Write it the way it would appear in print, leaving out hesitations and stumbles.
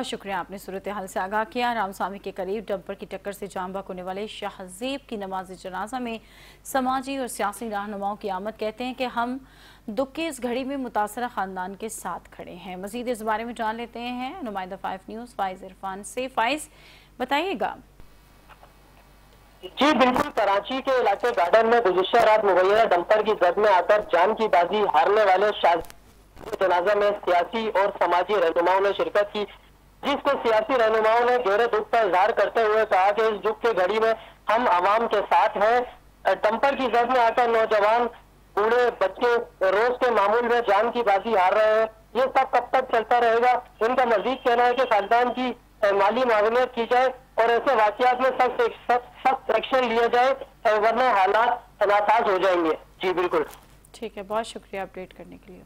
बहुत शुक्रिया, आपने सूरत हाल से आगाह किया। रामस्वामी के करीब डंपर की टक्कर से जाम बहक होने वाले शाहज़ेब की नमाज जनाजा में समाजी और सियासी रहनुमाओं की आमद। कहते हैं कि हम दुख की इस घड़ी में मुतासरा खानदान के साथ खड़े हैं। मजीद इस बारे में जान लेते हैं नुमाइंदा 5 न्यूज़ फाइज इरफान से। फाइज, बताइएगा। जी बिल्कुल, कराची के इलाके गार्डन में गुज़िश्ता रात मुगैया डंपर की जद में आकर जान की बाजी हारने वाले शाहज़ेब जनाजा में सियासी और समाजी रहनुमाओं ने शिरकत की, जिसको सियासी रहनुमाओं ने गहरे दुख का इजहार करते हुए कहा कि इस दुख की घड़ी में हम आवाम के साथ हैं। डंपर की जद में आकर नौजवान, बूढ़े, बच्चे रोज के मामूल में जान की बाजी हार रहे हैं। ये सब कब तक चलता रहेगा? उनका मजीद कहना है कि खानदान की माली मामूलियत की जाए और ऐसे वाकयात में सख्त एक्शन लिया जाए, वरना हालात नासाज हो जाएंगे। जी बिल्कुल, ठीक है, बहुत शुक्रिया अपडेट करने के लिए।